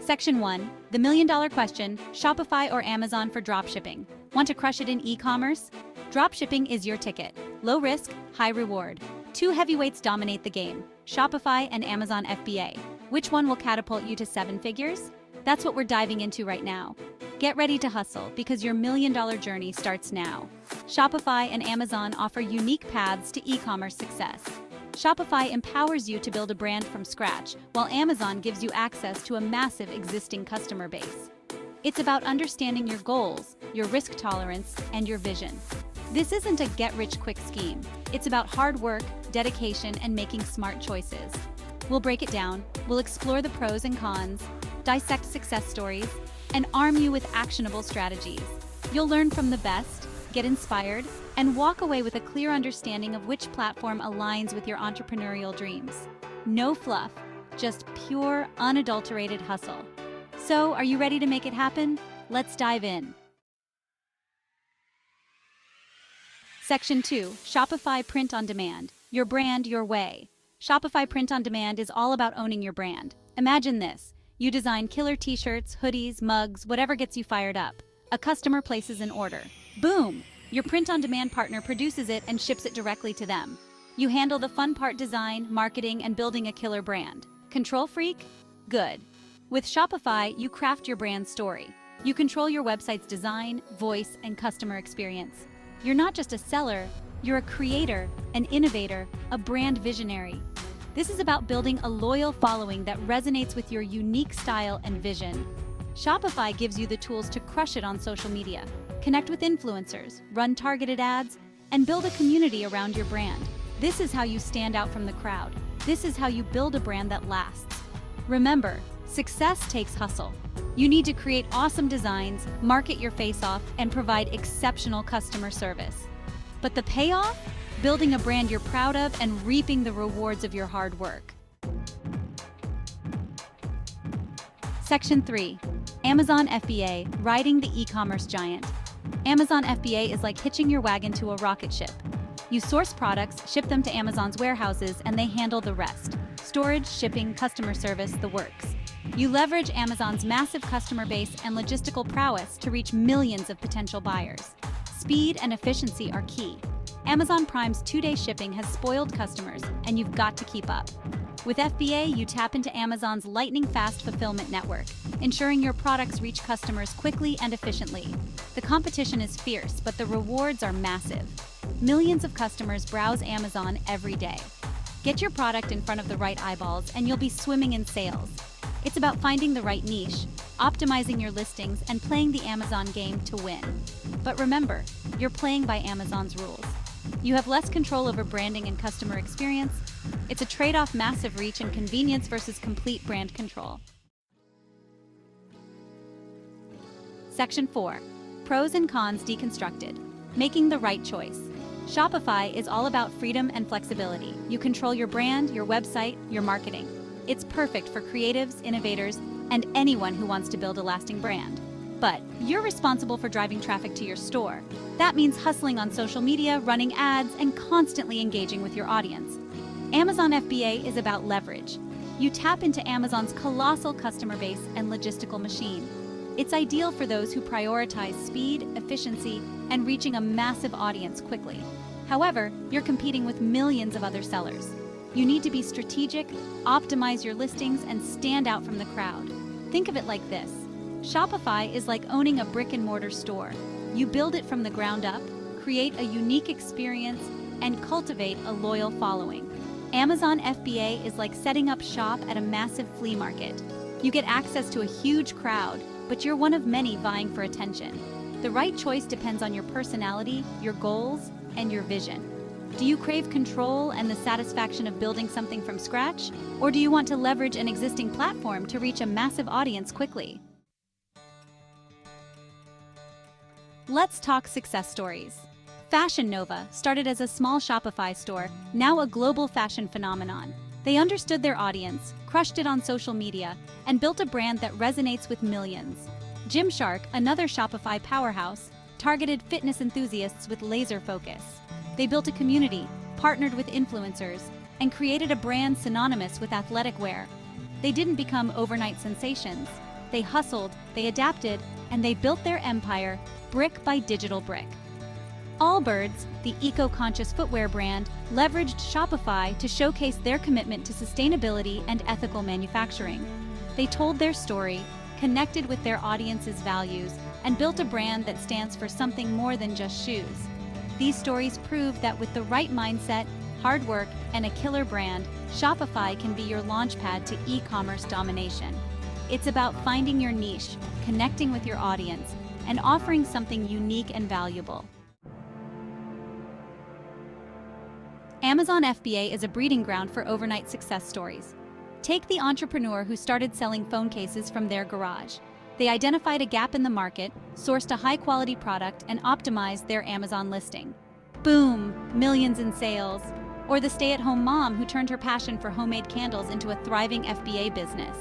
Section 1, the million-dollar question, Shopify or Amazon for dropshipping. Want to crush it in e-commerce? Dropshipping is your ticket. Low risk, high reward. Two heavyweights dominate the game, Shopify and Amazon FBA. Which one will catapult you to seven figures? That's what we're diving into right now. Get ready to hustle because your million-dollar journey starts now. Shopify and Amazon offer unique paths to e-commerce success. Shopify empowers you to build a brand from scratch, while Amazon gives you access to a massive existing customer base. It's about understanding your goals, your risk tolerance, and your vision. This isn't a get-rich-quick scheme. It's about hard work, dedication, and making smart choices. We'll break it down, we'll explore the pros and cons, dissect success stories, and arm you with actionable strategies. You'll learn from the best, get inspired, and walk away with a clear understanding of which platform aligns with your entrepreneurial dreams. No fluff, just pure, unadulterated hustle. So, are you ready to make it happen? Let's dive in. Section 2, Shopify Print on Demand. Your brand, your way. Shopify Print on Demand is all about owning your brand. Imagine this. You design killer t-shirts, hoodies, mugs, whatever gets you fired up. A customer places an order. Boom! Your print-on-demand partner produces it and ships it directly to them. You handle the fun part: design, marketing, and building a killer brand. Control freak? Good. With Shopify, you craft your brand story. You control your website's design, voice, and customer experience. You're not just a seller, you're a creator, an innovator, a brand visionary. This is about building a loyal following that resonates with your unique style and vision. Shopify gives you the tools to crush it on social media. Connect with influencers, run targeted ads, and build a community around your brand. This is how you stand out from the crowd. This is how you build a brand that lasts. Remember, success takes hustle. You need to create awesome designs, market your face off, and provide exceptional customer service. But the payoff? Building a brand you're proud of and reaping the rewards of your hard work. Section 3, Amazon FBA, riding the e-commerce giant. Amazon FBA is like hitching your wagon to a rocket ship. You source products, ship them to Amazon's warehouses, and they handle the rest. Storage, shipping, customer service, the works. You leverage Amazon's massive customer base and logistical prowess to reach millions of potential buyers. Speed and efficiency are key. Amazon Prime's 2-day shipping has spoiled customers, and you've got to keep up. With FBA, you tap into Amazon's lightning-fast fulfillment network, ensuring your products reach customers quickly and efficiently. The competition is fierce, but the rewards are massive. Millions of customers browse Amazon every day. Get your product in front of the right eyeballs, and you'll be swimming in sales. It's about finding the right niche, optimizing your listings, and playing the Amazon game to win. But remember, you're playing by Amazon's rules. You have less control over branding and customer experience. It's a trade-off: massive reach and convenience versus complete brand control. Section 4, Pros and Cons Deconstructed. Making the right choice. Shopify is all about freedom and flexibility. You control your brand, your website, your marketing. It's perfect for creatives, innovators, and anyone who wants to build a lasting brand. But you're responsible for driving traffic to your store. That means hustling on social media, running ads, and constantly engaging with your audience. Amazon FBA is about leverage. You tap into Amazon's colossal customer base and logistical machine. It's ideal for those who prioritize speed, efficiency, and reaching a massive audience quickly. However, you're competing with millions of other sellers. You need to be strategic, optimize your listings, and stand out from the crowd. Think of it like this. Shopify is like owning a brick-and-mortar store. You build it from the ground up, create a unique experience, and cultivate a loyal following. Amazon FBA is like setting up shop at a massive flea market. You get access to a huge crowd, but you're one of many vying for attention. The right choice depends on your personality, your goals, and your vision. Do you crave control and the satisfaction of building something from scratch? Or do you want to leverage an existing platform to reach a massive audience quickly? Let's talk success stories. Fashion Nova started as a small Shopify store, now a global fashion phenomenon. They understood their audience, crushed it on social media, and built a brand that resonates with millions. Gymshark, another Shopify powerhouse, targeted fitness enthusiasts with laser focus. They built a community, partnered with influencers, and created a brand synonymous with athletic wear. They didn't become overnight sensations. They hustled, they adapted, and they built their empire brick by digital brick. Allbirds, the eco-conscious footwear brand, leveraged Shopify to showcase their commitment to sustainability and ethical manufacturing. They told their story, connected with their audience's values, and built a brand that stands for something more than just shoes. These stories prove that with the right mindset, hard work, and a killer brand, Shopify can be your launchpad to e-commerce domination. It's about finding your niche, connecting with your audience, and offering something unique and valuable. Amazon FBA is a breeding ground for overnight success stories. Take the entrepreneur who started selling phone cases from their garage. They identified a gap in the market, sourced a high-quality product, and optimized their Amazon listing. Boom! Millions in sales. Or the stay-at-home mom who turned her passion for homemade candles into a thriving FBA business.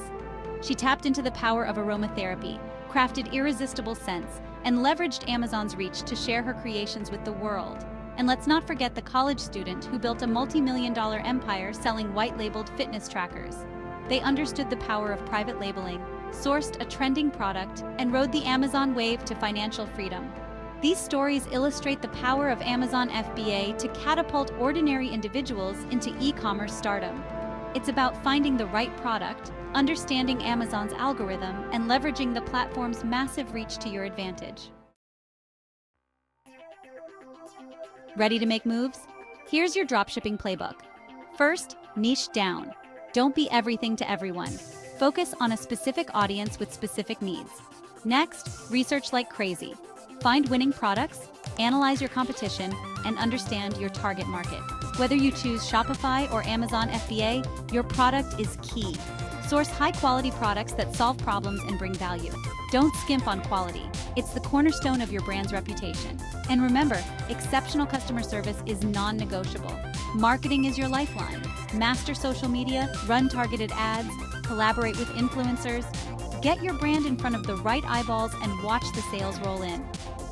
She tapped into the power of aromatherapy, crafted irresistible scents, and leveraged Amazon's reach to share her creations with the world. And let's not forget the college student who built a multi-million-dollar empire selling white-labeled fitness trackers. They understood the power of private labeling, sourced a trending product, and rode the Amazon wave to financial freedom. These stories illustrate the power of Amazon FBA to catapult ordinary individuals into e-commerce stardom. It's about finding the right product, understanding Amazon's algorithm, and leveraging the platform's massive reach to your advantage. Ready to make moves? Here's your dropshipping playbook. First, niche down. Don't be everything to everyone. Focus on a specific audience with specific needs. Next, research like crazy. Find winning products, analyze your competition, and understand your target market. Whether you choose Shopify or Amazon FBA, your product is key. Source high-quality products that solve problems and bring value. Don't skimp on quality. It's the cornerstone of your brand's reputation. And remember, exceptional customer service is non-negotiable. Marketing is your lifeline. Master social media, run targeted ads, collaborate with influencers. Get your brand in front of the right eyeballs and watch the sales roll in.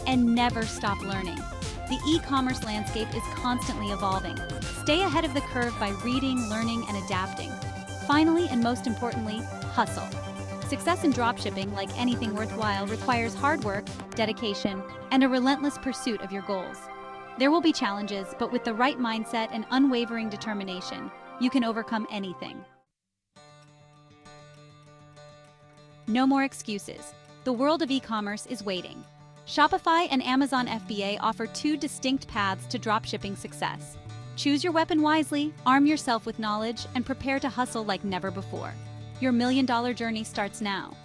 And never stop learning. The e-commerce landscape is constantly evolving. Stay ahead of the curve by reading, learning, and adapting. Finally, and most importantly, hustle. Success in dropshipping, like anything worthwhile, requires hard work, dedication, and a relentless pursuit of your goals. There will be challenges, but with the right mindset and unwavering determination, you can overcome anything. No more excuses. The world of e-commerce is waiting. Shopify and Amazon FBA offer two distinct paths to dropshipping success. Choose your weapon wisely, arm yourself with knowledge, and prepare to hustle like never before. Your million-dollar journey starts now.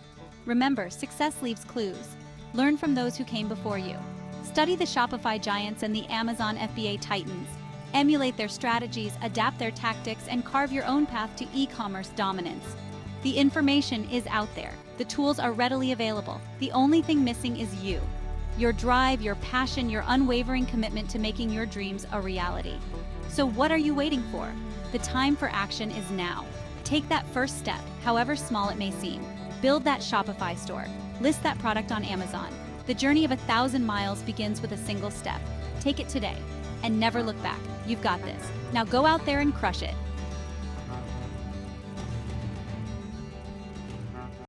Remember, success leaves clues. Learn from those who came before you. Study the Shopify giants and the Amazon FBA titans. Emulate their strategies, adapt their tactics, and carve your own path to e-commerce dominance. The information is out there. The tools are readily available. The only thing missing is you. Your drive, your passion, your unwavering commitment to making your dreams a reality. So what are you waiting for? The time for action is now. Take that first step, however small it may seem. Build that Shopify store. List that product on Amazon. The journey of 1,000 miles begins with a single step. Take it today and never look back. You've got this. Now go out there and crush it.